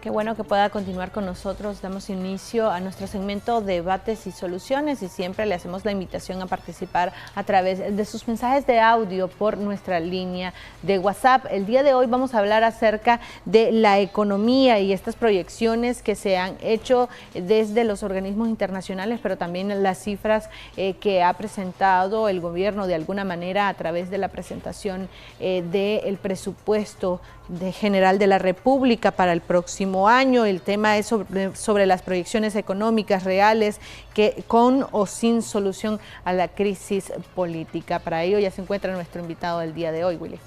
Qué bueno que pueda continuar con nosotros. Damos inicio a nuestro segmento Debates y Soluciones y siempre le hacemos la invitación a participar a través de sus mensajes de audio por nuestra línea de WhatsApp. El día de hoy vamos a hablar acerca de la economía y estas proyecciones que se han hecho desde los organismos internacionales, pero también las cifras que ha presentado el gobierno de alguna manera a través de la presentación del presupuesto general de la República para el próximo año. El tema es sobre las proyecciones económicas reales que con o sin solución a la crisis política. Para ello ya se encuentra nuestro invitado del día de hoy, Willy.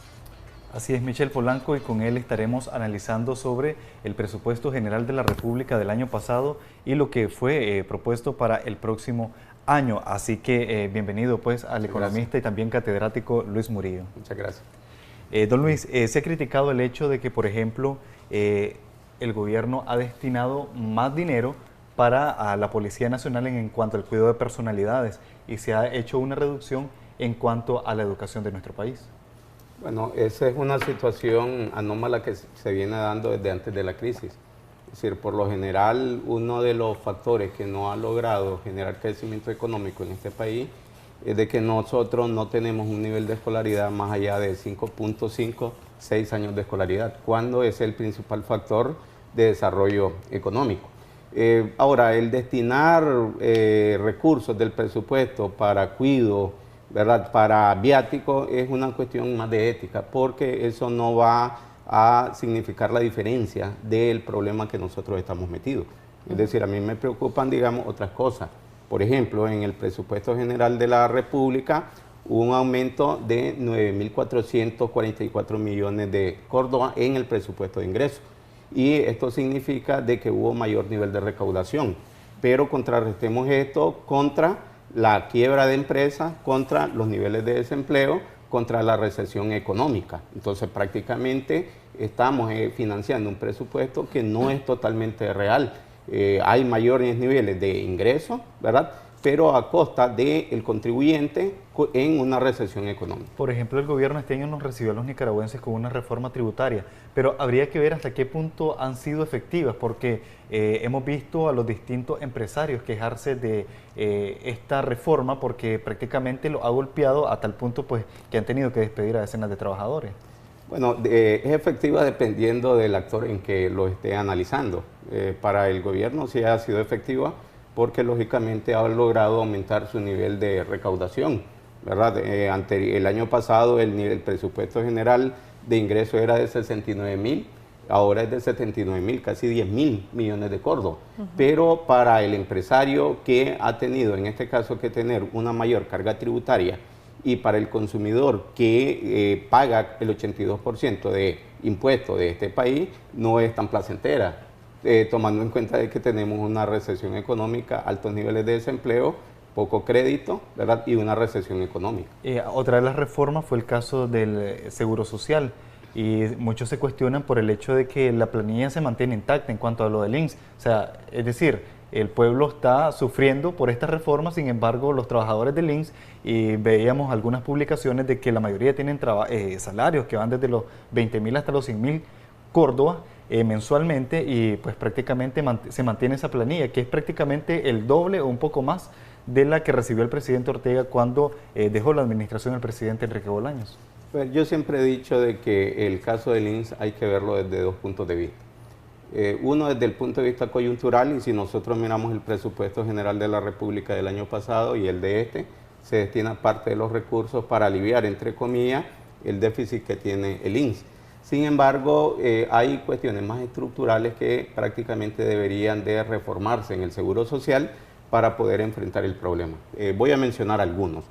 Así es, Michelle Polanco, y con él estaremos analizando sobre el presupuesto general de la República del año pasado y lo que fue propuesto para el próximo año. Así que bienvenido pues al economista y también catedrático Luis Murillo. Muchas gracias. Don Luis, se ha criticado el hecho de que, por ejemplo, el gobierno ha destinado más dinero para la Policía Nacional en cuanto al cuidado de personalidades y se ha hecho una reducción en cuanto a la educación de nuestro país. Bueno, esa es una situación anómala que se viene dando desde antes de la crisis. Es decir, por lo general, uno de los factores que no ha logrado generar crecimiento económico en este país es de que nosotros no tenemos un nivel de escolaridad más allá de 5.5, 6 años de escolaridad, cuando es el principal factor de desarrollo económico. Ahora, el destinar recursos del presupuesto para cuido, ¿verdad?, para viático, es una cuestión más de ética, porque eso no va a significar la diferencia del problema que nosotros estamos metidos. Es decir, a mí me preocupan, digamos, otras cosas. Por ejemplo, en el presupuesto general de la República hubo un aumento de 9.444 millones de Córdoba en el presupuesto de ingresos. Y esto significa de que hubo mayor nivel de recaudación. Pero contrarrestemos esto contra la quiebra de empresas, contra los niveles de desempleo, contra la recesión económica. Entonces, prácticamente estamos financiando un presupuesto que no es totalmente real. Hay mayores niveles de ingresos, ¿verdad?, pero a costa del contribuyente en una recesión económica. Por ejemplo, el gobierno este año nos recibió a los nicaragüenses con una reforma tributaria, pero habría que ver hasta qué punto han sido efectivas, porque hemos visto a los distintos empresarios quejarse de esta reforma porque prácticamente lo ha golpeado a tal punto pues, que han tenido que despedir a decenas de trabajadores. Bueno, es efectiva dependiendo del actor en que lo esté analizando. Para el gobierno sí ha sido efectiva porque lógicamente ha logrado aumentar su nivel de recaudación, ¿verdad? Ante el año pasado el presupuesto general de ingreso era de 69.000, ahora es de 79.000, casi 10.000 millones de Córdoba. Pero para el empresario que ha tenido en este caso que tener una mayor carga tributaria, y para el consumidor que paga el 82% de impuestos de este país, no es tan placentera, tomando en cuenta de que tenemos una recesión económica, altos niveles de desempleo, poco crédito, ¿verdad?, y una recesión económica. Otra de las reformas fue el caso del Seguro Social, y muchos se cuestionan por el hecho de que la planilla se mantiene intacta en cuanto a lo del INSS. O sea, es decir, el pueblo está sufriendo por esta reforma, sin embargo, los trabajadores del INSS, y veíamos algunas publicaciones de que la mayoría tienen salarios que van desde los 20.000 hasta los 100.000 Córdoba mensualmente, y pues prácticamente se mantiene esa planilla, que es prácticamente el doble o un poco más de la que recibió el presidente Ortega cuando dejó la administración del presidente Enrique Bolaños. Pues yo siempre he dicho de que el caso del INSS hay que verlo desde dos puntos de vista. Uno desde el punto de vista coyuntural, y si nosotros miramos el presupuesto general de la República del año pasado y el de este, se destina parte de los recursos para aliviar, entre comillas, el déficit que tiene el INSS. Sin embargo, hay cuestiones más estructurales que prácticamente deberían de reformarse en el Seguro Social para poder enfrentar el problema. Voy a mencionar algunos.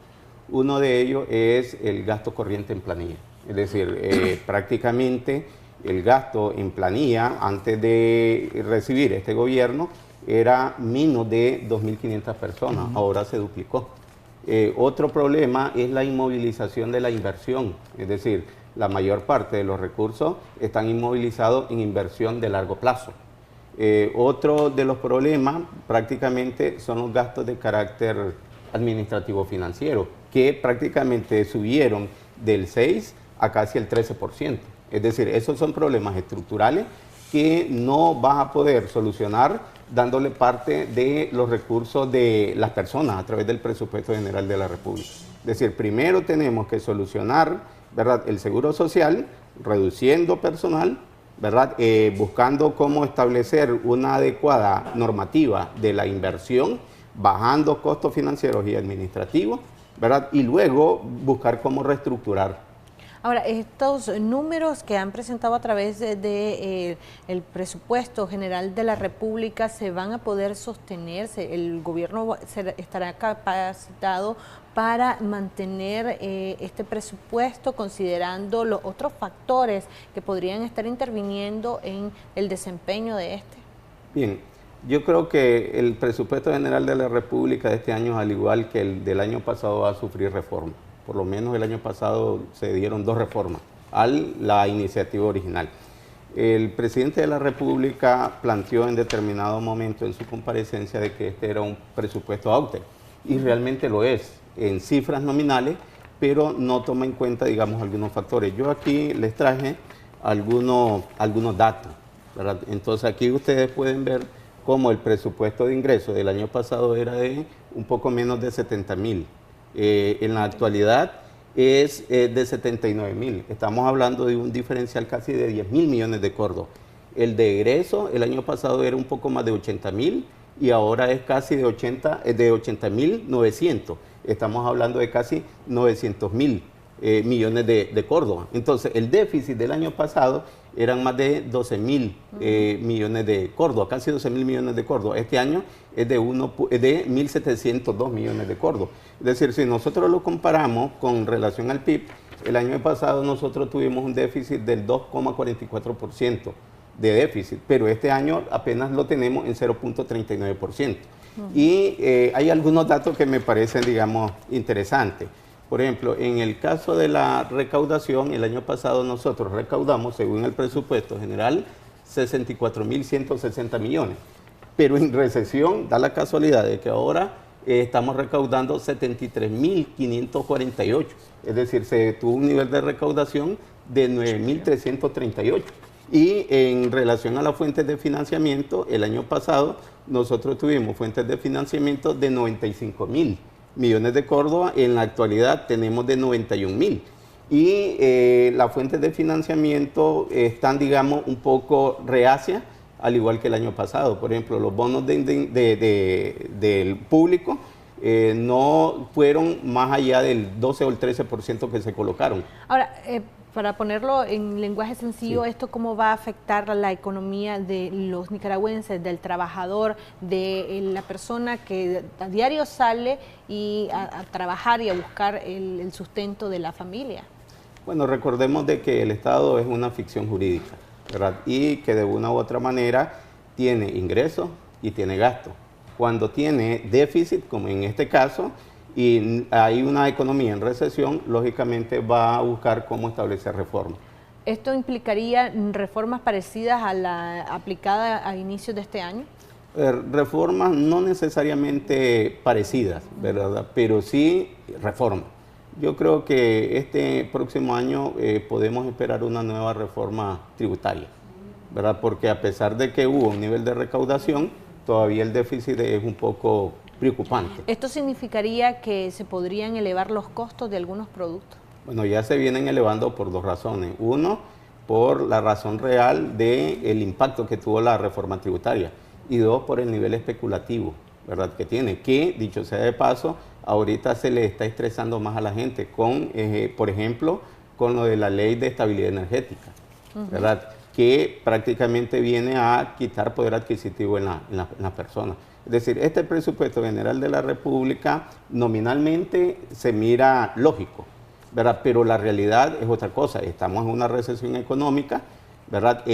Uno de ellos es el gasto corriente en planilla. Es decir, prácticamente el gasto en planilla antes de recibir este gobierno era menos de 2.500 personas, ahora se duplicó. Otro problema es la inmovilización de la inversión, es decir, la mayor parte de los recursos están inmovilizados en inversión de largo plazo. Otro de los problemas prácticamente son los gastos de carácter administrativo financiero, que prácticamente subieron del 6 a casi el 13%. Es decir, esos son problemas estructurales que no vas a poder solucionar dándole parte de los recursos de las personas a través del presupuesto general de la República. Es decir, primero tenemos que solucionar, ¿verdad?, el seguro social, reduciendo personal, ¿verdad?, buscando cómo establecer una adecuada normativa de la inversión, bajando costos financieros y administrativos, ¿verdad?, y luego buscar cómo reestructurar. Ahora, estos números que han presentado a través de, el presupuesto general de la República, ¿se van a poder sostenerse? ¿El gobierno estará capacitado para mantener este presupuesto, considerando los otros factores que podrían estar interviniendo en el desempeño de este? Bien, yo creo que el presupuesto general de la República de este año, al igual que el del año pasado, va a sufrir reforma. Por lo menos el año pasado se dieron 2 reformas a la iniciativa original. El presidente de la República planteó en determinado momento en su comparecencia de que este era un presupuesto austero, y realmente lo es, en cifras nominales, pero no toma en cuenta, digamos, algunos factores. Yo aquí les traje algunos datos, ¿verdad? Entonces aquí ustedes pueden ver cómo el presupuesto de ingresos del año pasado era de un poco menos de 70.000. En la actualidad es de 79.000. Estamos hablando de un diferencial casi de 10.000 millones de córdobas. El de egreso el año pasado era un poco más de 80.000 y ahora es casi de 80.900. Estamos hablando de casi 900.000 millones de córdobas. Entonces, el déficit del año pasado eran más de 12.000 millones de córdobas, casi 12.000 millones de córdobas. Este año es de 1.702 millones de córdobas. Es decir, si nosotros lo comparamos con relación al PIB, el año pasado nosotros tuvimos un déficit del 2,44% de déficit, pero este año apenas lo tenemos en 0,39%. Y hay algunos datos que me parecen, digamos, interesantes. Por ejemplo, en el caso de la recaudación, el año pasado nosotros recaudamos, según el presupuesto general, 64.160 millones. Pero en recesión, da la casualidad de que ahora estamos recaudando 73.548. Es decir, se tuvo un nivel de recaudación de 9.338. Y en relación a las fuentes de financiamiento, el año pasado nosotros tuvimos fuentes de financiamiento de 95.000 millones de córdobas, en la actualidad tenemos de 91.000. Y las fuentes de financiamiento están, digamos, un poco reacias, al igual que el año pasado. Por ejemplo, los bonos del público no fueron más allá del 12 o el 13% que se colocaron. Ahora, para ponerlo en lenguaje sencillo, Sí. ¿esto cómo va a afectar la economía de los nicaragüenses, del trabajador, de la persona que a diario sale a trabajar y a buscar el sustento de la familia? Bueno, recordemos de que el Estado es una ficción jurídica, ¿verdad? Y que de una u otra manera tiene ingresos y tiene gastos. Cuando tiene déficit, como en este caso, y hay una economía en recesión, lógicamente va a buscar cómo establecer reformas. ¿Esto implicaría reformas parecidas a la aplicada a inicios de este año? Reformas no necesariamente parecidas, ¿verdad? Pero sí reformas. Yo creo que este próximo año podemos esperar una nueva reforma tributaria, ¿verdad? Porque a pesar de que hubo un nivel de recaudación, todavía el déficit es un poco preocupante. ¿Esto significaría que se podrían elevar los costos de algunos productos? Bueno, ya se vienen elevando por 2 razones. Uno, por la razón real del impacto que tuvo la reforma tributaria. Y 2, por el nivel especulativo, ¿verdad?, que tiene. Que, dicho sea de paso, ahorita se le está estresando más a la gente con, por ejemplo, con lo de la ley de estabilidad energética, ¿verdad?, que prácticamente viene a quitar poder adquisitivo en las personas. Es decir, este presupuesto general de la República nominalmente se mira lógico, ¿verdad?, pero la realidad es otra cosa. Estamos en una recesión económica, ¿verdad?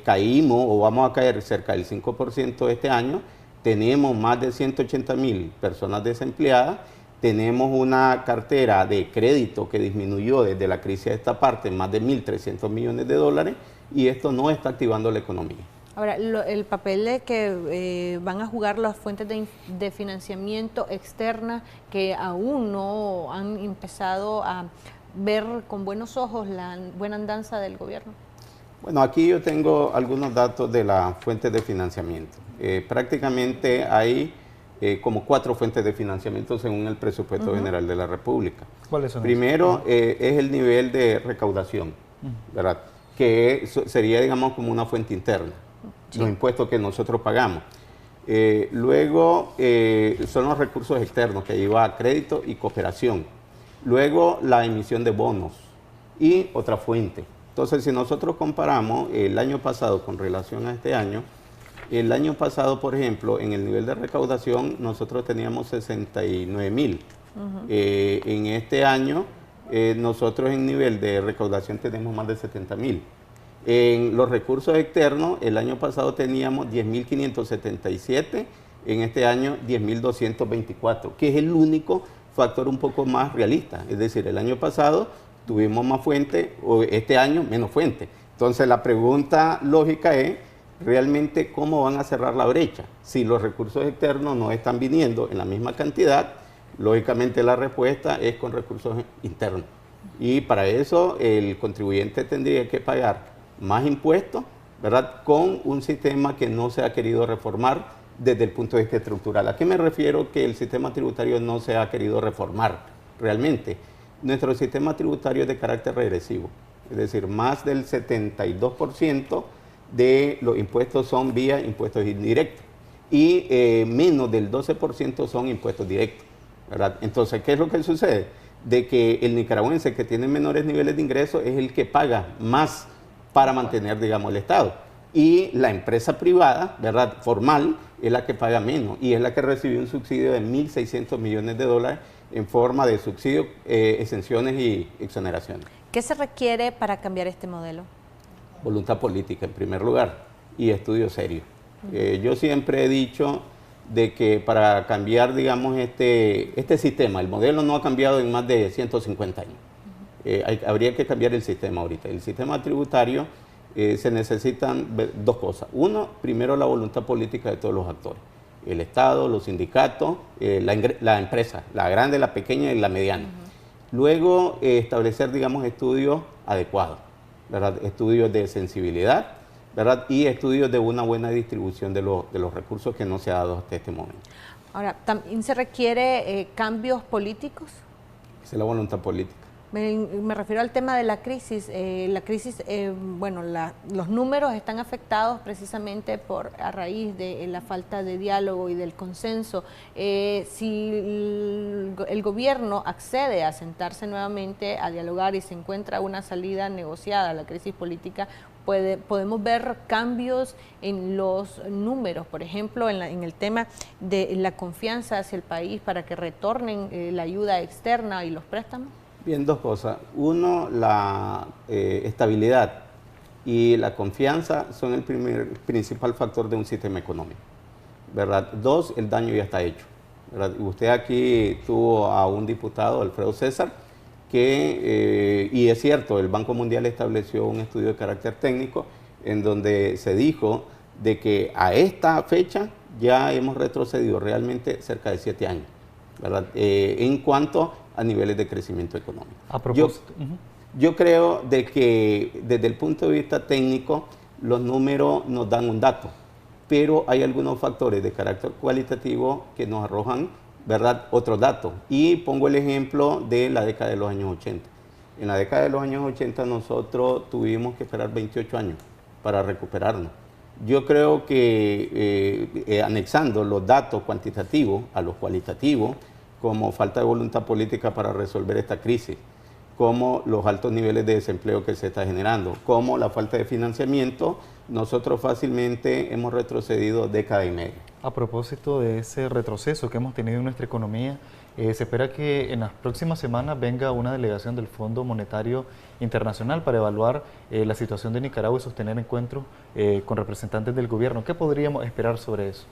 Caímos o vamos a caer cerca del 5% este año. Tenemos más de 180.000 personas desempleadas. Tenemos una cartera de crédito que disminuyó desde la crisis a esta parte en más de 1.300 millones de dólares, y esto no está activando la economía. Ahora, el papel de que van a jugar las fuentes de financiamiento externa que aún no han empezado a ver con buenos ojos la buena andanza del gobierno. Bueno, aquí yo tengo algunos datos de las fuentes de financiamiento. Prácticamente hay como 4 fuentes de financiamiento según el presupuesto general de la República. ¿Cuáles son? Primero es el nivel de recaudación, ¿verdad? Que sería, digamos, como una fuente interna, los impuestos que nosotros pagamos. Luego son los recursos externos, que lleva a crédito y cooperación. Luego la emisión de bonos y otra fuente. Entonces, si nosotros comparamos el año pasado con relación a este año, el año pasado, por ejemplo, en el nivel de recaudación, nosotros teníamos 69.000. En este año, nosotros en nivel de recaudación tenemos más de 70.000. En los recursos externos, el año pasado teníamos 10.577, en este año 10.224, que es el único factor un poco más realista. Es decir, el año pasado tuvimos más fuente, o este año menos fuente. Entonces la pregunta lógica es, realmente, ¿cómo van a cerrar la brecha? Si los recursos externos no están viniendo en la misma cantidad, lógicamente la respuesta es con recursos internos. Y para eso el contribuyente tendría que pagar más impuestos, ¿verdad?, con un sistema que no se ha querido reformar desde el punto de vista estructural. ¿A qué me refiero que el sistema tributario no se ha querido reformar realmente? Nuestro sistema tributario es de carácter regresivo, es decir, más del 72% de los impuestos son vía impuestos indirectos y menos del 12% son impuestos directos, ¿verdad? Entonces, ¿qué es lo que sucede? De que el nicaragüense que tiene menores niveles de ingresos es el que paga más para mantener, digamos, el Estado. Y la empresa privada, ¿verdad?, formal, es la que paga menos y es la que recibió un subsidio de 1.600 millones de dólares en forma de subsidios, exenciones y exoneraciones. ¿Qué se requiere para cambiar este modelo? Voluntad política, en primer lugar, y estudio serio. Yo siempre he dicho de que para cambiar, digamos, este sistema, el modelo no ha cambiado en más de 150 años. Habría que cambiar el sistema ahorita. El sistema tributario se necesitan 2 cosas. Uno, primero la voluntad política de todos los actores. El Estado, los sindicatos, la empresa, la grande, la pequeña y la mediana. Luego, establecer, digamos, estudios adecuados, ¿verdad?, estudios de sensibilidad, ¿verdad?, y estudios de una buena distribución de los recursos que no se ha dado hasta este momento. Ahora, ¿también se requiere cambios políticos? Esa es la voluntad política. Me refiero al tema de la crisis. Bueno, los números están afectados precisamente a raíz de la falta de diálogo y del consenso. Si el gobierno accede a sentarse nuevamente a dialogar y se encuentra una salida negociada a la crisis política, podemos ver cambios en los números, por ejemplo, en el tema de la confianza hacia el país para que retornen la ayuda externa y los préstamos. Bien, 2 cosas. Uno, la estabilidad y la confianza son el principal factor de un sistema económico, ¿verdad? 2, el daño ya está hecho, ¿verdad? Usted aquí tuvo a un diputado, Alfredo César, y es cierto, el Banco Mundial estableció un estudio de carácter técnico en donde se dijo de que a esta fecha ya hemos retrocedido realmente cerca de 7 años, ¿verdad?, en cuanto a niveles de crecimiento económico. A propósito. Yo creo de que desde el punto de vista técnico los números nos dan un dato, pero hay algunos factores de carácter cualitativo que nos arrojan, ¿verdad?, otros datos. Y pongo el ejemplo de la década de los años 80. En la década de los años 80 nosotros tuvimos que esperar 28 años para recuperarnos. Yo creo que anexando los datos cuantitativos a los cualitativos, como falta de voluntad política para resolver esta crisis, como los altos niveles de desempleo que se está generando, como la falta de financiamiento, nosotros fácilmente hemos retrocedido década y media. A propósito de ese retroceso que hemos tenido en nuestra economía, se espera que en las próximas semanas venga una delegación del Fondo Monetario Internacional para evaluar la situación de Nicaragua y sostener encuentros con representantes del gobierno. ¿Qué podríamos esperar sobre eso?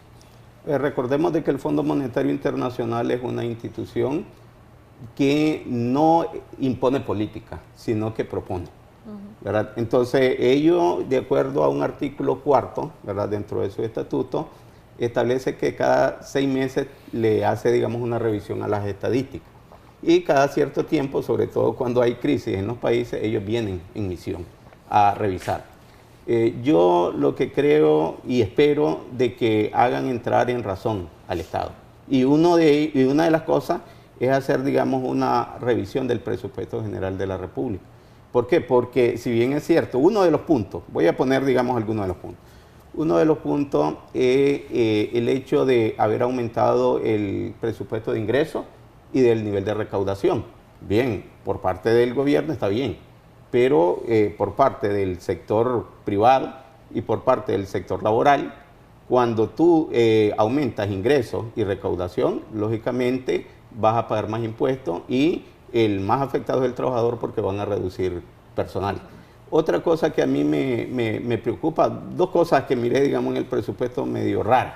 Recordemos de que el Fondo Monetario Internacional es una institución que no impone política, sino que propone, ¿verdad? Entonces, ellos, de acuerdo a un artículo 4, ¿verdad?, dentro de su estatuto, establece que cada 6 meses le hace, digamos, una revisión a las estadísticas. Y cada cierto tiempo, sobre todo cuando hay crisis en los países, ellos vienen en misión a revisar. Yo lo que creo y espero de que hagan entrar en razón al Estado. Y una de las cosas es hacer, digamos, una revisión del presupuesto general de la República. ¿Por qué? Porque si bien es cierto, uno de los puntos, voy a poner, digamos, algunos de los puntos. Uno de los puntos es el hecho de haber aumentado el presupuesto de ingresos y del nivel de recaudación. Bien, por parte del gobierno está bien, pero por parte del sector privado y por parte del sector laboral, cuando tú aumentas ingresos y recaudación, lógicamente vas a pagar más impuestos y el más afectado es el trabajador porque van a reducir personal. Otra cosa que a mí me preocupa, dos cosas que miré, digamos, en el presupuesto medio raras,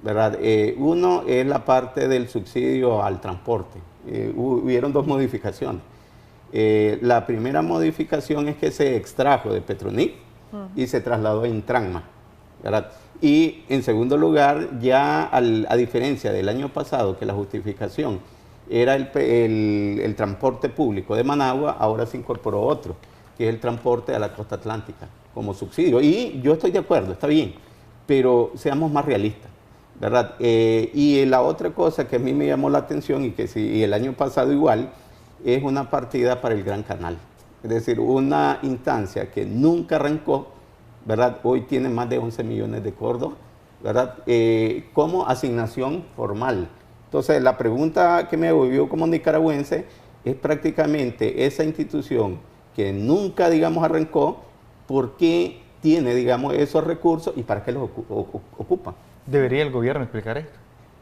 ¿verdad? Uno es la parte del subsidio al transporte. Hubieron dos modificaciones. La primera modificación es que se extrajo de Petronic y se trasladó a Intranma, ¿verdad? Y en segundo lugar, ya a diferencia del año pasado, que la justificación era el transporte público de Managua, ahora se incorporó otro, que es el transporte a la costa atlántica como subsidio. Y yo estoy de acuerdo, está bien, pero seamos más realistas, ¿verdad? Y la otra cosa que a mí me llamó la atención y que sí, el año pasado igual, es una partida para el Gran Canal. Es decir, una instancia que nunca arrancó, ¿verdad? Hoy tiene más de 11 millones de córdobas, ¿verdad? Como asignación formal. Entonces, la pregunta que me hago yo como nicaragüense es prácticamente esa institución que nunca, digamos, arrancó, ¿por qué tiene, digamos, esos recursos y para qué los ocupa? ¿Debería el gobierno explicar esto?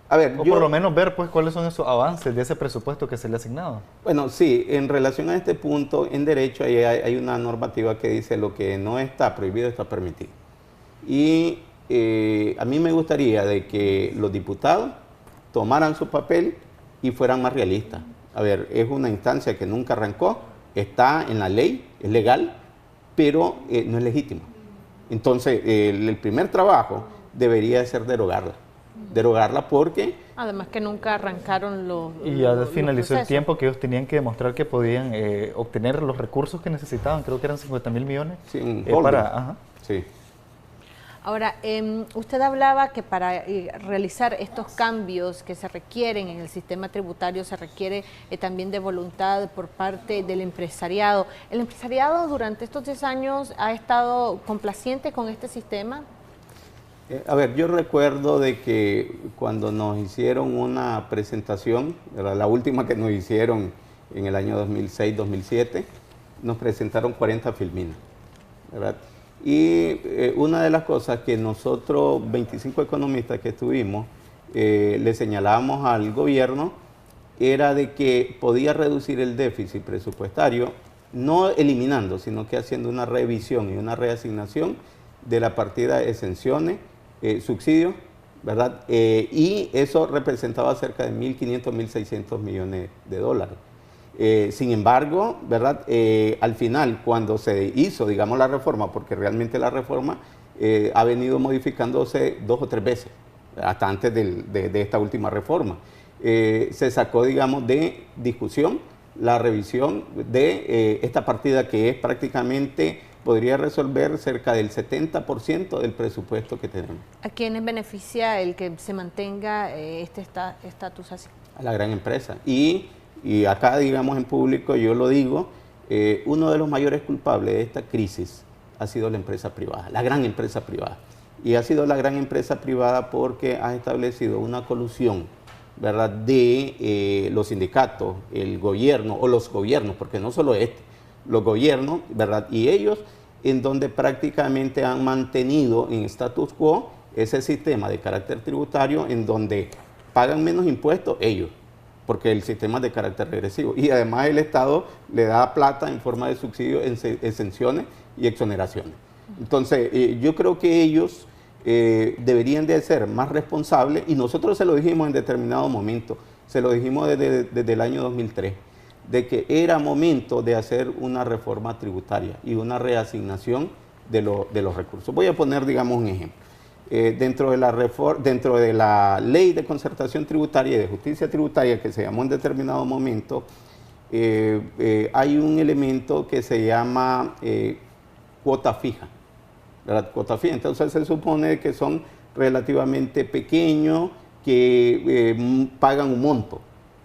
A ver, o por lo menos ver, pues, cuáles son esos avances de ese presupuesto que se le ha asignado. Bueno, sí, en relación a este punto, en derecho hay una normativa que dice lo que no está prohibido está permitido. Y a mí me gustaría de que los diputados tomaran su papel y fueran más realistas. A ver, es una instancia que nunca arrancó, está en la ley, es legal, pero no es legítimo. Entonces, el primer trabajo debería ser derogarla porque... Además que nunca arrancaron los Y ya finalizó el tiempo que ellos tenían que demostrar que podían obtener los recursos que necesitaban, creo que eran 50.000 millones. Sí, sí. Ahora, usted hablaba que para realizar estos cambios que se requieren en el sistema tributario se requiere también de voluntad por parte del empresariado. ¿El empresariado durante estos 10 años ha estado complaciente con este sistema? A ver, yo recuerdo de que cuando nos hicieron una presentación, la última que nos hicieron en el año 2006-2007, nos presentaron 40 filminas, ¿verdad? Y una de las cosas que nosotros, 25 economistas que estuvimos, le señalábamos al gobierno, era de que podía reducir el déficit presupuestario, no eliminando, sino que haciendo una revisión y una reasignación de la partida de exenciones, subsidios, ¿verdad? Y eso representaba cerca de 1.500, 1.600 millones de dólares. Sin embargo, ¿verdad? Al final, cuando se hizo, digamos, la reforma, porque realmente la reforma ha venido modificándose 2 o 3 veces, hasta antes de esta última reforma, se sacó, digamos, de discusión la revisión de esta partida que es prácticamente, podría resolver cerca del 70% del presupuesto que tenemos. ¿A quiénes beneficia el que se mantenga este estatus así? A la gran empresa. Y acá, digamos, en público, yo lo digo, uno de los mayores culpables de esta crisis ha sido la empresa privada, la gran empresa privada. Y ha sido la gran empresa privada porque ha establecido una colusión, ¿verdad?, de los sindicatos, el gobierno, o los gobiernos, porque no solo los gobiernos, ¿verdad?, y ellos, en donde prácticamente han mantenido en status quo ese sistema de carácter tributario en donde pagan menos impuestos ellos, porque el sistema es de carácter regresivo. Y además el Estado le da plata en forma de subsidios, exenciones y exoneraciones. Entonces, yo creo que ellos deberían de ser más responsables, y nosotros se lo dijimos en determinado momento, se lo dijimos desde el año 2003, de que era momento de hacer una reforma tributaria y una reasignación de los recursos. Voy a poner, digamos, un ejemplo. Dentro de la ley de concertación tributaria y de justicia tributaria que se llamó en determinado momento, hay un elemento que se llama cuota fija, ¿verdad? Cuota fija. Entonces se supone que son relativamente pequeños, que pagan un monto.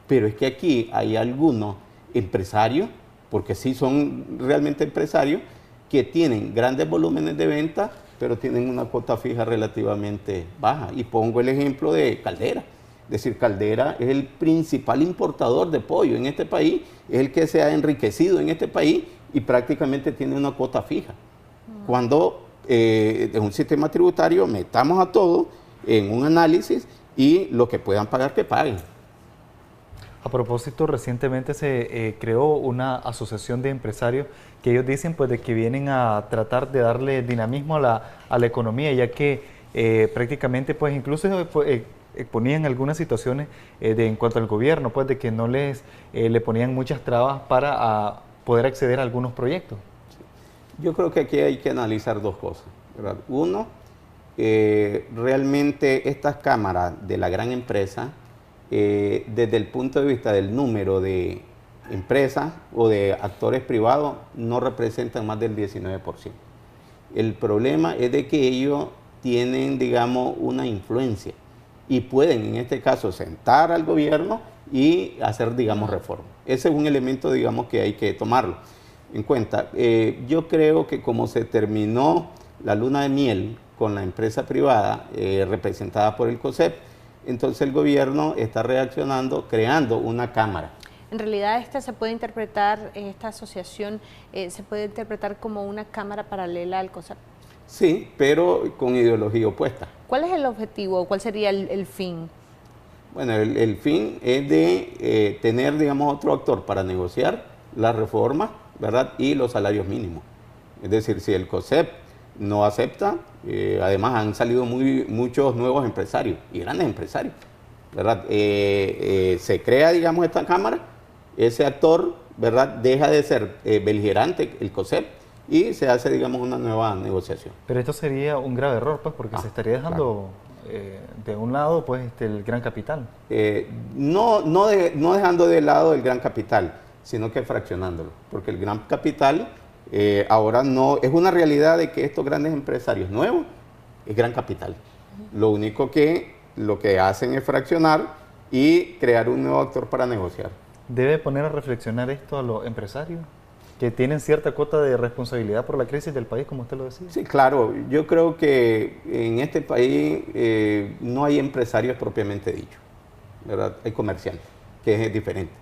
Pero es que aquí hay algunos empresarios, porque sí son realmente empresarios, que tienen grandes volúmenes de venta, pero tienen una cuota fija relativamente baja. Y pongo el ejemplo de Caldera. Es decir, Caldera es el principal importador de pollo en este país, es el que se ha enriquecido en este país y prácticamente tiene una cuota fija. Cuando en un sistema tributario metamos a todos en un análisis y lo que puedan pagar, que paguen. A propósito, recientemente se creó una asociación de empresarios que ellos dicen pues de que vienen a tratar de darle dinamismo a la economía, ya que prácticamente pues incluso ponían algunas situaciones en cuanto al gobierno, pues de que no le ponían muchas trabas para poder acceder a algunos proyectos. Yo creo que aquí hay que analizar dos cosas, ¿verdad? Uno, realmente estas cámaras de la gran empresa, desde el punto de vista del número de empresas o de actores privados, no representan más del 19%. El problema es de que ellos tienen, digamos, una influencia y pueden, en este caso, sentar al gobierno y hacer, digamos, reformas. Ese es un elemento, digamos, que hay que tomarlo en cuenta. Yo creo que como se terminó la luna de miel con la empresa privada representada por el COSEP, entonces el gobierno está reaccionando creando una cámara. En realidad esta asociación se puede interpretar como una cámara paralela al COSEP. Sí, pero con ideología opuesta. ¿Cuál es el objetivo? ¿Cuál sería el fin? Bueno, el fin es de tener, digamos, otro actor para negociar la reforma, ¿verdad? Y los salarios mínimos. Es decir, si el COSEP no acepta, además han salido muchos nuevos empresarios y grandes empresarios, ¿verdad? Se crea, digamos, esta cámara, ese actor, ¿verdad? Deja de ser beligerante, el COSEP, y se hace, digamos, una nueva negociación. Pero esto sería un grave error, pues, porque se estaría dejando de un lado, pues, el gran capital. No dejando de lado el gran capital, sino que fraccionándolo, porque el gran capital ahora no, es una realidad de que estos grandes empresarios nuevos es gran capital. Lo único que lo que hacen es fraccionar y crear un nuevo actor para negociar. ¿Debe poner a reflexionar esto a los empresarios que tienen cierta cuota de responsabilidad por la crisis del país, como usted lo decía? Sí, claro. Yo creo que en este país no hay empresarios propiamente dicho, ¿verdad? Hay comerciantes, que es diferente.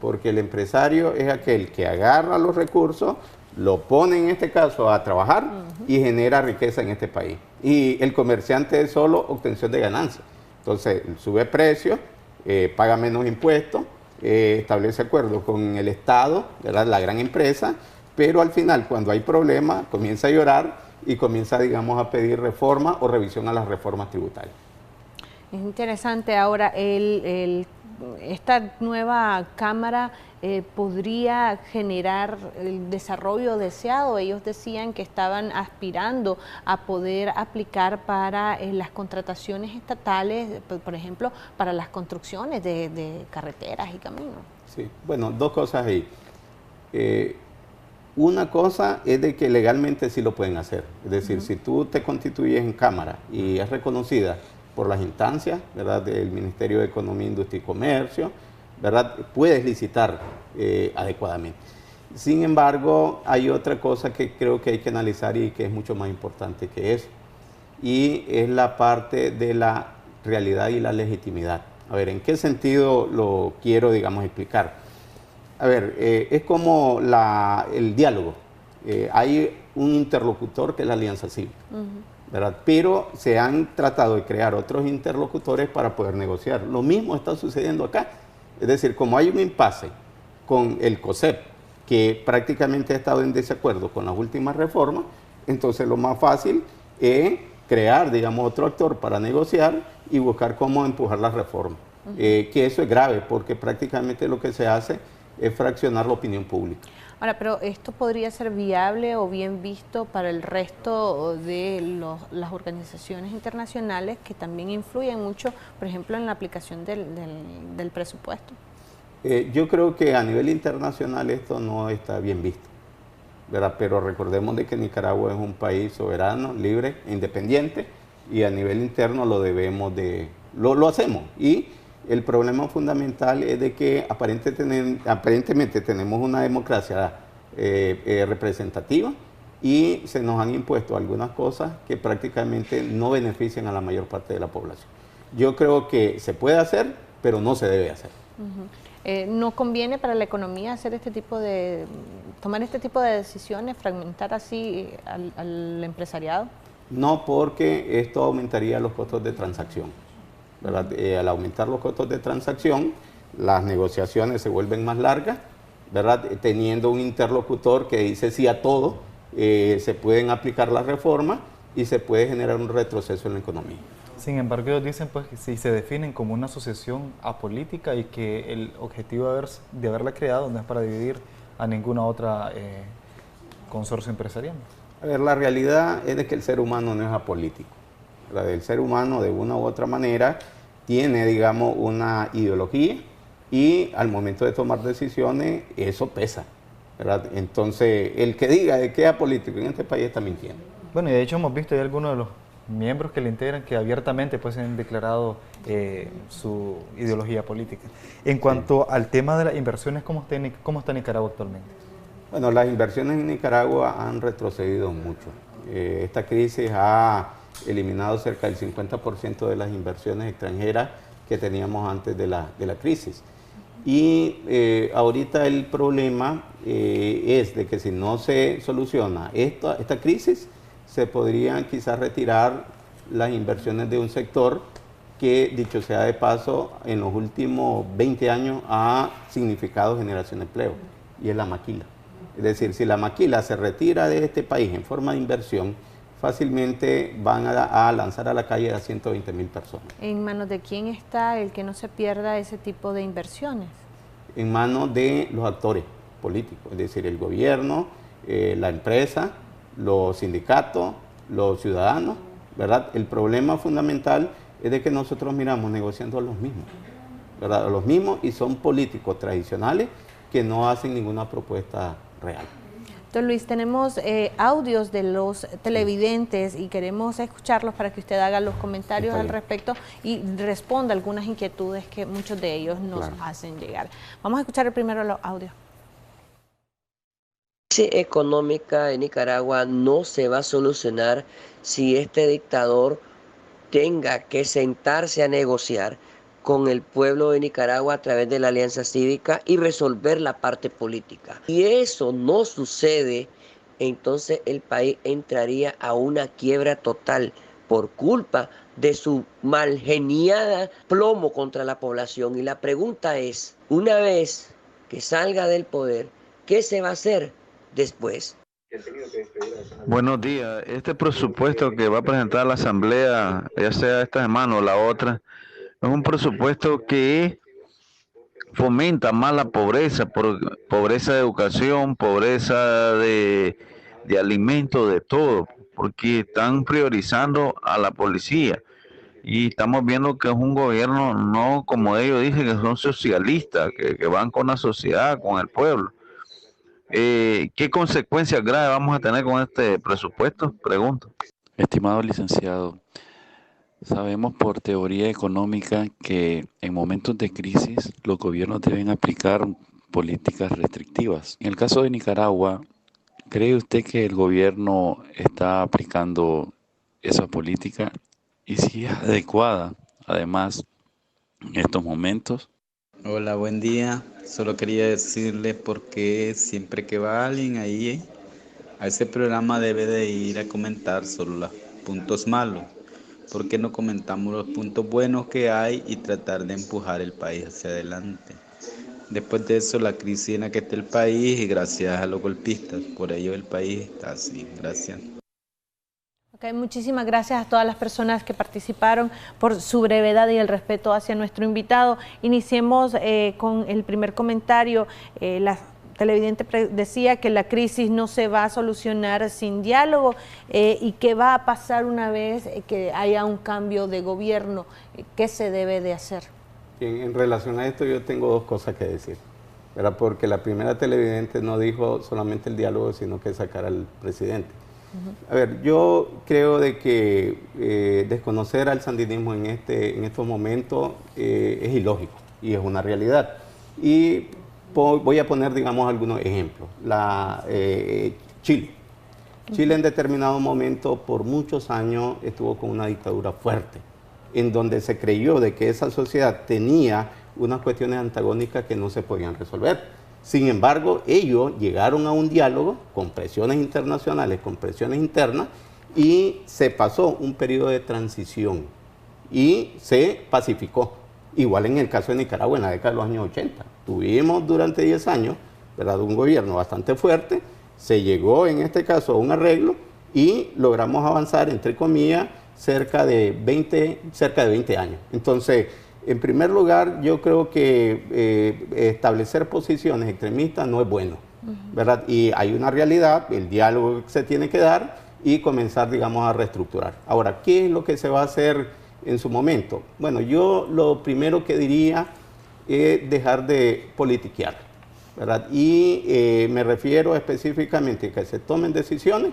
Porque el empresario es aquel que agarra los recursos, lo pone en este caso a trabajar y genera riqueza en este país. Y el comerciante es solo obtención de ganancias. Entonces, sube precios, paga menos impuestos, establece acuerdos con el Estado, ¿verdad? La gran empresa, pero al final, cuando hay problemas, comienza a llorar y comienza, digamos, a pedir reforma o revisión a las reformas tributarias. Es interesante ahora esta nueva Cámara podría generar el desarrollo deseado. Ellos decían que estaban aspirando a poder aplicar para las contrataciones estatales, por ejemplo, para las construcciones de carreteras y caminos. Sí, bueno, dos cosas ahí. Una cosa es de que legalmente sí lo pueden hacer. Es decir, si tú te constituyes en Cámara y es reconocida por las instancias, ¿verdad?, del Ministerio de Economía, Industria y Comercio, ¿verdad?, puedes licitar adecuadamente. Sin embargo, hay otra cosa que creo que hay que analizar y que es mucho más importante que eso, y es la parte de la realidad y la legitimidad. A ver, ¿en qué sentido lo quiero, digamos, explicar? A ver, es como el diálogo. Hay un interlocutor que es la Alianza Cívica, ¿verdad? Pero se han tratado de crear otros interlocutores para poder negociar. Lo mismo está sucediendo acá. Es decir, como hay un impasse con el COSEP, que prácticamente ha estado en desacuerdo con las últimas reformas, entonces lo más fácil es crear, digamos, otro actor para negociar y buscar cómo empujar las reformas. Que eso es grave, porque prácticamente lo que se hace es fraccionar la opinión pública. Ahora, pero ¿esto podría ser viable o bien visto para el resto de las organizaciones internacionales que también influyen mucho, por ejemplo, en la aplicación del presupuesto? Yo creo que a nivel internacional esto no está bien visto, ¿verdad? Pero recordemos de que Nicaragua es un país soberano, libre, independiente, y a nivel interno lo debemos de, lo hacemos. Y el problema fundamental es de que aparentemente tenemos una democracia representativa y se nos han impuesto algunas cosas que prácticamente no benefician a la mayor parte de la población. Yo creo que se puede hacer, pero no se debe hacer. ¿No conviene para la economía hacer tomar este tipo de decisiones, fragmentar así al empresariado? No, porque esto aumentaría los costos de transacción, ¿verdad? Al aumentar los costos de transacción, las negociaciones se vuelven más largas, ¿verdad? Teniendo un interlocutor que dice sí a todo, se pueden aplicar las reformas y se puede generar un retroceso en la economía. Sin embargo, ellos dicen pues que si se definen como una asociación apolítica y que el objetivo de haberla creado no es para dividir a ninguna otra consorcio empresarial. A ver, la realidad es de que el ser humano no es apolítico, ¿verdad? El ser humano de una u otra manera tiene, digamos, una ideología y al momento de tomar decisiones eso pesa, ¿verdad? Entonces, el que diga de que es apolítico en este país está mintiendo. Bueno, y de hecho hemos visto ya algunos de los miembros que le integran que abiertamente pues han declarado su ideología política. En cuanto al tema de las inversiones, ¿cómo está Nicaragua actualmente? Bueno, las inversiones en Nicaragua han retrocedido mucho. Esta crisis ha eliminado cerca del 50% de las inversiones extranjeras que teníamos antes de la crisis. Y ahorita el problema es de que si no se soluciona esta crisis, se podrían quizás retirar las inversiones de un sector que, dicho sea de paso, en los últimos 20 años ha significado generación de empleo, y es la maquila. Es decir, si la maquila se retira de este país en forma de inversión, fácilmente van a lanzar a la calle a 120.000 personas. ¿En manos de quién está el que no se pierda ese tipo de inversiones? En manos de los actores políticos, es decir, el gobierno, la empresa, los sindicatos, los ciudadanos, ¿verdad? El problema fundamental es de que nosotros miramos negociando a los mismos, ¿verdad? A los mismos, y son políticos tradicionales que no hacen ninguna propuesta real. Don Luis, tenemos audios de los televidentes y queremos escucharlos para que usted haga los comentarios al respecto y responda algunas inquietudes que muchos de ellos nos hacen llegar. Vamos a escuchar primero los audios. La crisis económica en Nicaragua no se va a solucionar si este dictador tenga que sentarse a negociar con el pueblo de Nicaragua a través de la Alianza Cívica y resolver la parte política. Si eso no sucede, entonces el país entraría a una quiebra total por culpa de su malgeniada plomo contra la población. Y la pregunta es, una vez que salga del poder, ¿qué se va a hacer después? Buenos días. Este presupuesto que va a presentar la Asamblea, ya sea esta semana o la otra, es un presupuesto que fomenta más la pobreza, pobreza de educación, pobreza de alimentos, de todo, porque están priorizando a la policía. Y estamos viendo que es un gobierno, no como ellos dicen, que son socialistas, que van con la sociedad, con el pueblo. ¿Qué consecuencias graves vamos a tener con este presupuesto? Pregunto. Estimado licenciado, sabemos por teoría económica que en momentos de crisis los gobiernos deben aplicar políticas restrictivas. En el caso de Nicaragua, ¿cree usted que el gobierno está aplicando esa política? Y si es adecuada, además, en estos momentos. Hola, buen día. Solo quería decirle porque siempre que va alguien ahí a ese programa debe de ir a comentar solo los puntos malos. ¿Por qué no comentamos los puntos buenos que hay y tratar de empujar el país hacia adelante? Después de eso, la crisis en la que está el país y gracias a los golpistas. Por ello el país está así. Gracias. Muchísimas gracias a todas las personas que participaron por su brevedad y el respeto hacia nuestro invitado. Iniciemos con el primer comentario. La televidente decía que la crisis no se va a solucionar sin diálogo y qué va a pasar una vez que haya un cambio de gobierno. ¿Qué se debe de hacer? En relación a esto yo tengo dos cosas que decir. ¿verdad? Porque la primera televidente no dijo solamente el diálogo, sino que sacar al presidente. A ver, yo creo de que desconocer al sandinismo en estos momentos es ilógico y es una realidad. Y voy a poner, digamos, algunos ejemplos. Chile. Chile en determinado momento, por muchos años, estuvo con una dictadura fuerte, en donde se creyó de que esa sociedad tenía unas cuestiones antagónicas que no se podían resolver. Sin embargo, ellos llegaron a un diálogo con presiones internacionales, con presiones internas, y se pasó un periodo de transición y se pacificó. Igual en el caso de Nicaragua en la década de los años 80. Tuvimos durante 10 años, ¿verdad?, un gobierno bastante fuerte, se llegó en este caso a un arreglo y logramos avanzar, entre comillas, cerca de 20 años. Entonces, en primer lugar, yo creo que establecer posiciones extremistas no es bueno, ¿verdad? Y hay una realidad, el diálogo se tiene que dar y comenzar, digamos, a reestructurar. Ahora, ¿qué es lo que se va a hacer en su momento? Bueno, yo lo primero que diría es dejar de politiquear, ¿verdad? Y me refiero específicamente a que se tomen decisiones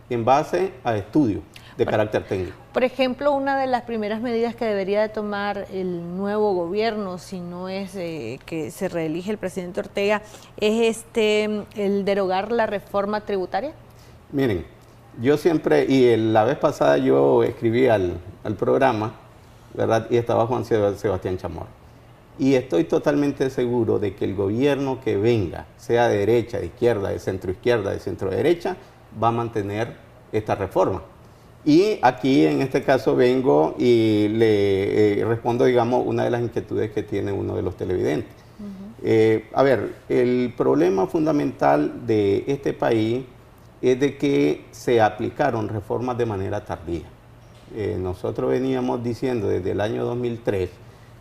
en base a estudios de carácter técnico. Por ejemplo, una de las primeras medidas que debería de tomar el nuevo gobierno, si no es que se reelige el presidente Ortega, es el derogar la reforma tributaria. Miren, yo siempre, y la vez pasada yo escribí al programa, ¿verdad? Y estaba Juan Sebastián Chamorro. Y estoy totalmente seguro de que el gobierno que venga, sea de derecha, de izquierda, de centro derecha, va a mantener esta reforma. Y aquí en este caso vengo y le respondo, digamos, una de las inquietudes que tiene uno de los televidentes. A ver, el problema fundamental de este país es de que se aplicaron reformas de manera tardía. Nosotros veníamos diciendo desde el año 2003,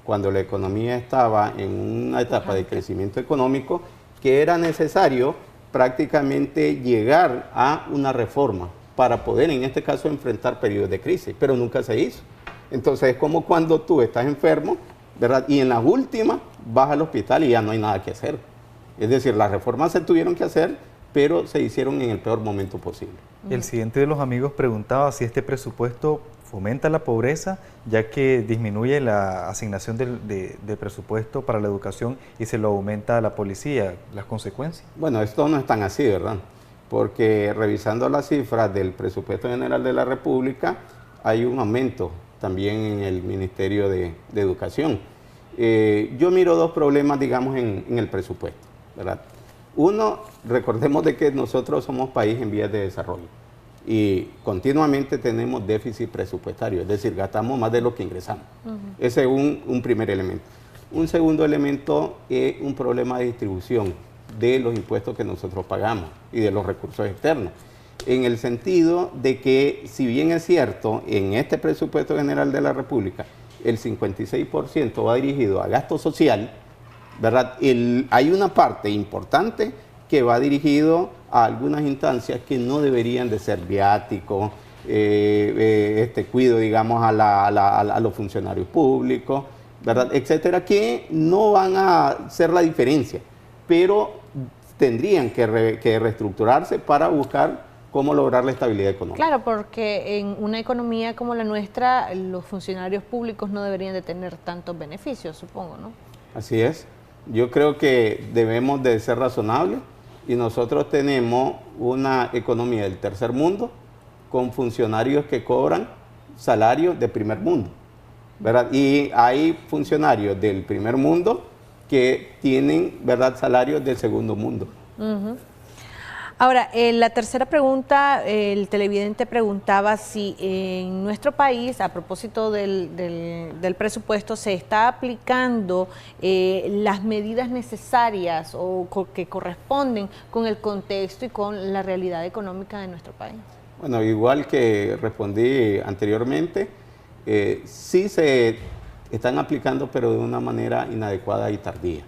cuando la economía estaba en una etapa de crecimiento económico, que era necesario prácticamente llegar a una reforma para poder, en este caso, enfrentar periodos de crisis, pero nunca se hizo. Entonces es como cuando tú estás enfermo, ¿verdad? Y en las últimas vas al hospital y ya no hay nada que hacer. Es decir, las reformas se tuvieron que hacer, pero se hicieron en el peor momento posible. El siguiente de los amigos preguntaba si este presupuesto fomenta la pobreza, ya que disminuye la asignación de presupuesto para la educación y se lo aumenta a la policía. ¿Las consecuencias? Bueno, esto no es tan así, ¿verdad? Porque revisando las cifras del presupuesto general de la República, hay un aumento también en el Ministerio de Educación. Yo miro dos problemas, digamos, en el presupuesto, ¿verdad? Uno, recordemos de que nosotros somos país en vías de desarrollo y continuamente tenemos déficit presupuestario, es decir, gastamos más de lo que ingresamos. Ese es un primer elemento. Un segundo elemento es un problema de distribución de los impuestos que nosotros pagamos y de los recursos externos, en el sentido de que, si bien es cierto, en este presupuesto general de la República, el 56% va dirigido a gasto social, ¿verdad? Hay una parte importante que va dirigido a algunas instancias que no deberían de ser viáticos, cuido, digamos, a los funcionarios públicos, ¿verdad?, etcétera, que no van a hacer la diferencia, pero tendrían que reestructurarse para buscar cómo lograr la estabilidad económica. Claro, porque en una economía como la nuestra, los funcionarios públicos no deberían de tener tantos beneficios, supongo, ¿no? Así es. Yo creo que debemos de ser razonables y nosotros tenemos una economía del tercer mundo con funcionarios que cobran salarios de primer mundo, ¿verdad? Y hay funcionarios del primer mundo que tienen, ¿verdad?, salarios del segundo mundo. Ahora, la tercera pregunta, el televidente preguntaba si en nuestro país, a propósito del presupuesto, se está aplicando las medidas necesarias o que corresponden con el contexto y con la realidad económica de nuestro país. Bueno, igual que respondí anteriormente, sí se están aplicando, pero de una manera inadecuada y tardía,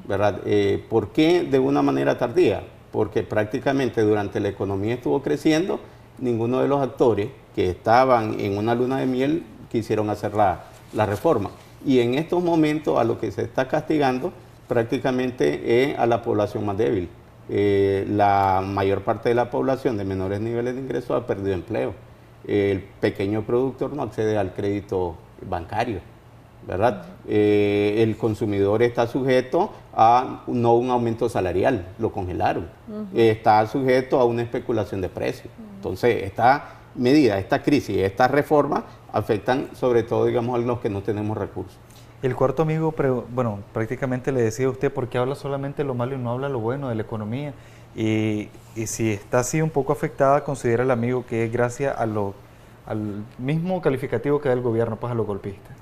¿verdad? ¿Por qué de una manera tardía? Porque prácticamente durante la economía estuvo creciendo, ninguno de los actores que estaban en una luna de miel quisieron hacer la reforma. Y en estos momentos a lo que se está castigando prácticamente a la población más débil. La mayor parte de la población de menores niveles de ingresos ha perdido empleo. El pequeño productor no accede al crédito bancario, ¿verdad? El consumidor está sujeto a no un aumento salarial, lo congelaron. Está sujeto a una especulación de precios. Entonces, esta medida, esta crisis, estas reformas afectan sobre todo, digamos, a los que no tenemos recursos. El cuarto amigo, bueno, prácticamente le decía a usted por qué habla solamente lo malo y no habla lo bueno de la economía. Y si está así un poco afectada, considera el amigo que es gracias a al mismo calificativo que da el gobierno, pues a los golpistas.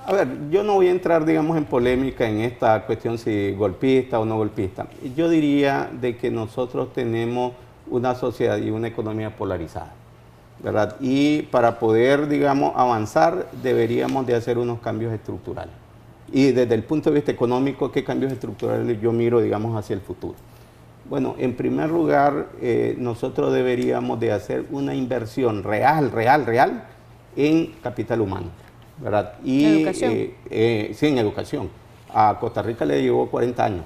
A ver, yo no voy a entrar, digamos, en polémica en esta cuestión si golpista o no golpista. Yo diría de que nosotros tenemos una sociedad y una economía polarizada, ¿verdad? Y para poder, digamos, avanzar, deberíamos de hacer unos cambios estructurales. Y desde el punto de vista económico, ¿qué cambios estructurales yo miro, digamos, hacia el futuro? Bueno, en primer lugar, nosotros deberíamos de hacer una inversión real en capital humano, ¿verdad? Y, ¿Educación? Sí, en educación. A Costa Rica le llevó 40 años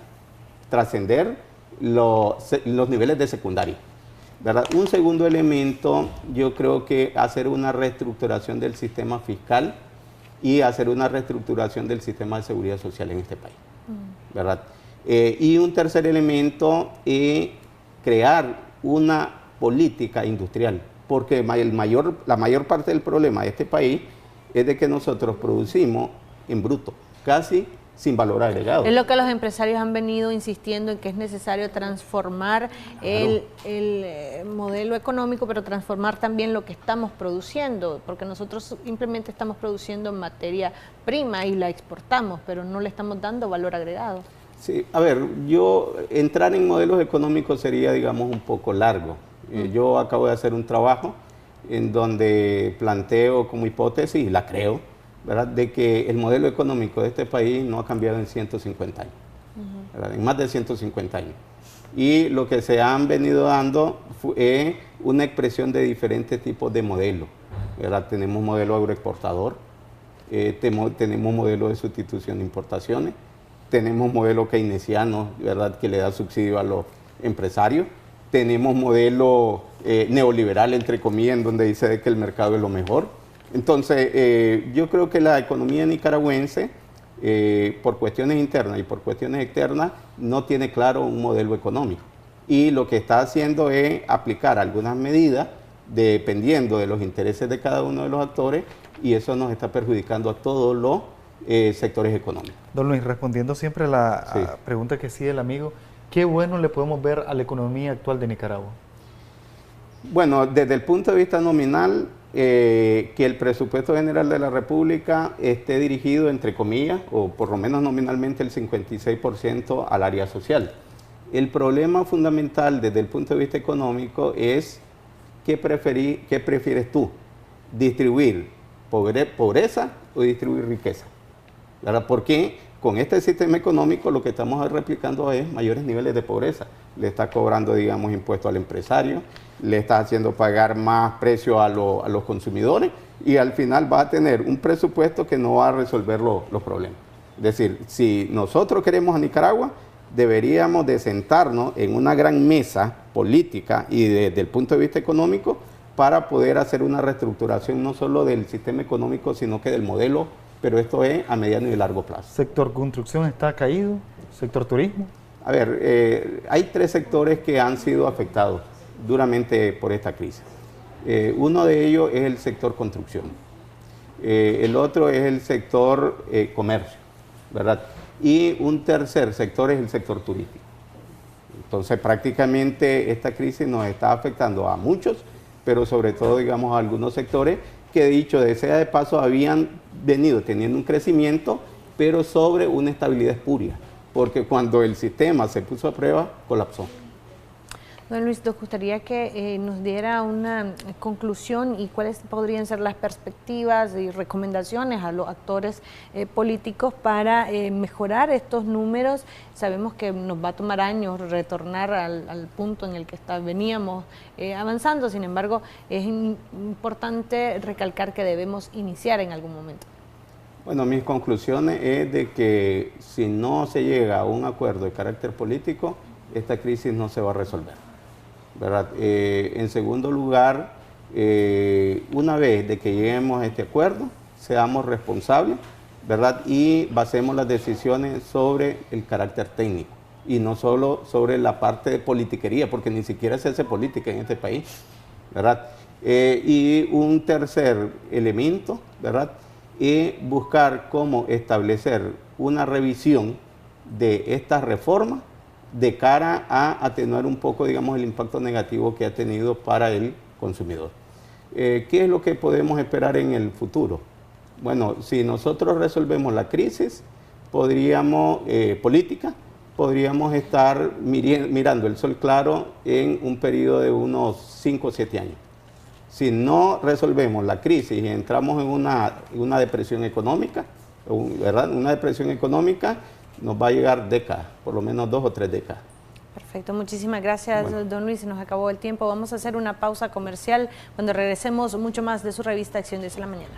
trascender los niveles de secundaria, ¿verdad? Un segundo elemento, yo creo que hacer una reestructuración del sistema fiscal y hacer una reestructuración del sistema de seguridad social en este país, ¿verdad? Y un tercer elemento, crear una política industrial, porque la mayor parte del problema de este país es de que nosotros producimos en bruto, casi sin valor agregado. Es lo que los empresarios han venido insistiendo en que es necesario transformar el modelo económico, pero transformar también lo que estamos produciendo, porque nosotros simplemente estamos produciendo materia prima y la exportamos, pero no le estamos dando valor agregado. Sí, a ver, entrar en modelos económicos sería, digamos, un poco largo. Yo acabo de hacer un trabajo en donde planteo como hipótesis, y la creo, ¿verdad?, de que el modelo económico de este país no ha cambiado en 150 años, ¿verdad?, en más de 150 años. Y lo que se han venido dando es una expresión de diferentes tipos de modelos, ¿verdad? Tenemos modelo agroexportador, tenemos modelo de sustitución de importaciones, tenemos modelo keynesiano, ¿verdad?, que le da subsidio a los empresarios, tenemos modelo neoliberal, entre comillas, en donde dice de que el mercado es lo mejor. Entonces, yo creo que la economía nicaragüense, por cuestiones internas y por cuestiones externas, no tiene claro un modelo económico. Y lo que está haciendo es aplicar algunas medidas dependiendo de los intereses de cada uno de los actores, y eso nos está perjudicando a todos los sectores económicos. Don Luis, respondiendo siempre a la pregunta que sigue el amigo, ¿qué bueno le podemos ver a la economía actual de Nicaragua? Bueno, desde el punto de vista nominal, que el presupuesto general de la República esté dirigido, entre comillas, o por lo menos nominalmente el 56% al área social. El problema fundamental desde el punto de vista económico es ¿qué prefieres tú? ¿Distribuir pobreza o distribuir riqueza? ¿Verdad? Porque con este sistema económico lo que estamos replicando es mayores niveles de pobreza. Le está cobrando, digamos, impuestos al empresario, le está haciendo pagar más precio a los consumidores, y al final va a tener un presupuesto que no va a resolver los problemas. Es decir, si nosotros queremos a Nicaragua, deberíamos de sentarnos en una gran mesa política y desde el punto de vista económico para poder hacer una reestructuración no solo del sistema económico, sino que del modelo, pero esto es a mediano y largo plazo. ¿Sector construcción está caído? ¿Sector turismo? A ver, hay tres sectores que han sido afectados duramente por esta crisis. Uno de ellos es el sector construcción. El otro es el sector comercio, ¿verdad? Y un tercer sector es el sector turístico. Entonces, prácticamente esta crisis nos está afectando a muchos, pero sobre todo, digamos, a algunos sectores que, dicho sea de paso, habían venido teniendo un crecimiento, pero sobre una estabilidad espuria, porque cuando el sistema se puso a prueba, colapsó. Don Luis, nos gustaría que nos diera una conclusión y cuáles podrían ser las perspectivas y recomendaciones a los actores políticos para mejorar estos números. Sabemos que nos va a tomar años retornar al punto en el que veníamos avanzando, sin embargo, es importante recalcar que debemos iniciar en algún momento. Bueno, mis conclusiones es de que si no se llega a un acuerdo de carácter político, esta crisis no se va a resolver, ¿verdad? En segundo lugar, una vez de que lleguemos a este acuerdo, seamos responsables, ¿verdad? Y basemos las decisiones sobre el carácter técnico y no solo sobre la parte de politiquería, porque ni siquiera se hace política en este país, ¿verdad? Y un tercer elemento, ¿verdad? Y buscar cómo establecer una revisión de estas reformas de cara a atenuar un poco, digamos, el impacto negativo que ha tenido para el consumidor. ¿Qué es lo que podemos esperar en el futuro? Bueno, si nosotros resolvemos la crisis política, podríamos estar mirando el sol claro en un periodo de unos 5 o 7 años. Si no resolvemos la crisis y entramos en una depresión económica, ¿verdad? Una depresión económica nos va a llegar décadas, por lo menos 2 o 3 décadas. Perfecto, muchísimas gracias, bueno, don Luis, se nos acabó el tiempo. Vamos a hacer una pausa comercial. Cuando regresemos, mucho más de su revista Acción 10 de la Mañana.